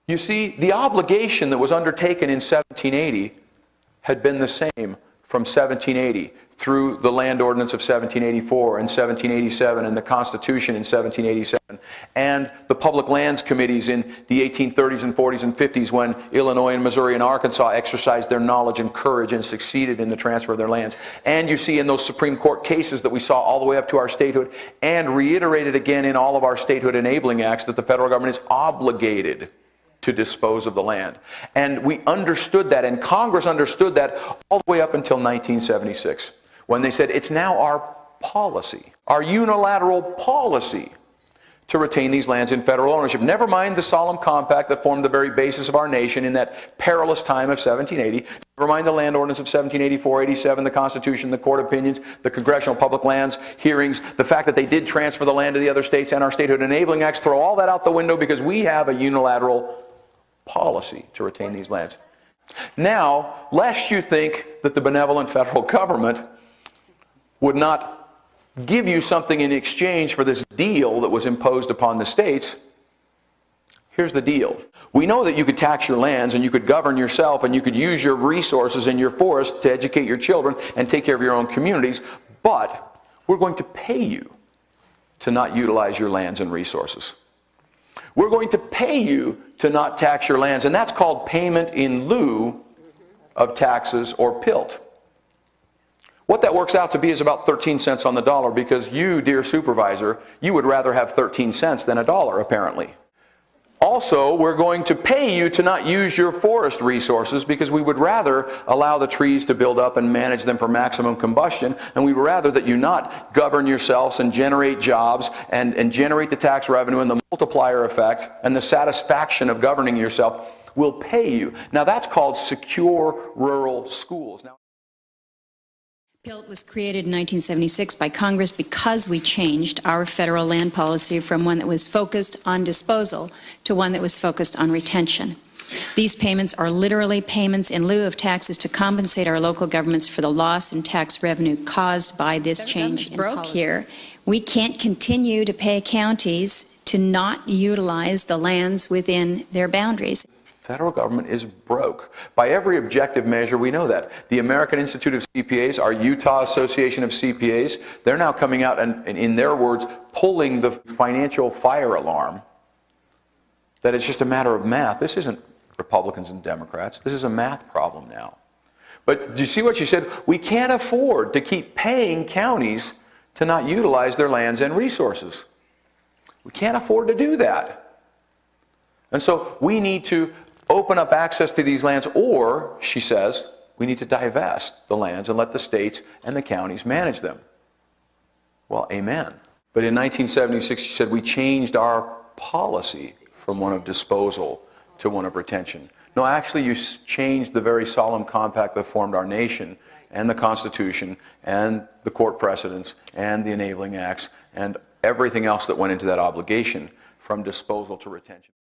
You see, the obligation that was undertaken in 1780 had been the same from 1780 through the Land Ordinance of 1784 and 1787 and the Constitution in 1787 and the Public Lands Committees in the 1830s and 40s and 50s when Illinois and Missouri and Arkansas exercised their knowledge and courage and succeeded in the transfer of their lands. And you see in those Supreme Court cases that we saw all the way up to our statehood and reiterated again in all of our statehood enabling acts that the federal government is obligated to dispose of the land. And we understood that, and Congress understood that all the way up until 1976, when they said it's now our policy, our unilateral policy, to retain these lands in federal ownership. Never mind the solemn compact that formed the very basis of our nation in that perilous time of 1780. Never mind the Land Ordinance of 1784, 87, the Constitution, the court opinions, the Congressional Public Lands hearings, the fact that they did transfer the land to the other states and our statehood enabling acts. Throw all that out the window because we have a unilateral policy to retain these lands. Now, lest you think that the benevolent federal government would not give you something in exchange for this deal that was imposed upon the states, here's the deal. We know that you could tax your lands and you could govern yourself and you could use your resources in your forest to educate your children and take care of your own communities, but we're going to pay you to not utilize your lands and resources. We're going to pay you to not tax your lands, and that's called payment in lieu of taxes or PILT. What that works out to be is about 13 cents on the dollar because you, dear supervisor, you would rather have 13 cents than a dollar, apparently. Also, we're going to pay you to not use your forest resources because we would rather allow the trees to build up and manage them for maximum combustion, and we would rather that you not govern yourselves and generate jobs and generate the tax revenue and the multiplier effect and the satisfaction of governing yourself. We'll pay you. Now that's called secure rural schools. Now, PILT was created in 1976 by Congress because we changed our federal land policy from one that was focused on disposal to one that was focused on retention. These payments are literally payments in lieu of taxes to compensate our local governments for the loss in tax revenue caused by this change in policy. Here, we can't continue to pay counties to not utilize the lands within their boundaries. Federal government is broke. By every objective measure, we know that. The American Institute of CPAs, our Utah Association of CPAs, they're now coming out and in their words, pulling the financial fire alarm that it's just a matter of math. This isn't Republicans and Democrats. This is a math problem now. But do you see what you said? We can't afford to keep paying counties to not utilize their lands and resources. We can't afford to do that. And so we need to open up access to these lands, or, she says, we need to divest the lands and let the states and the counties manage them. Well, amen. But in 1976, she said, we changed our policy from one of disposal to one of retention. No, actually, you changed the very solemn compact that formed our nation and the Constitution and the court precedents and the enabling acts and everything else that went into that obligation from disposal to retention.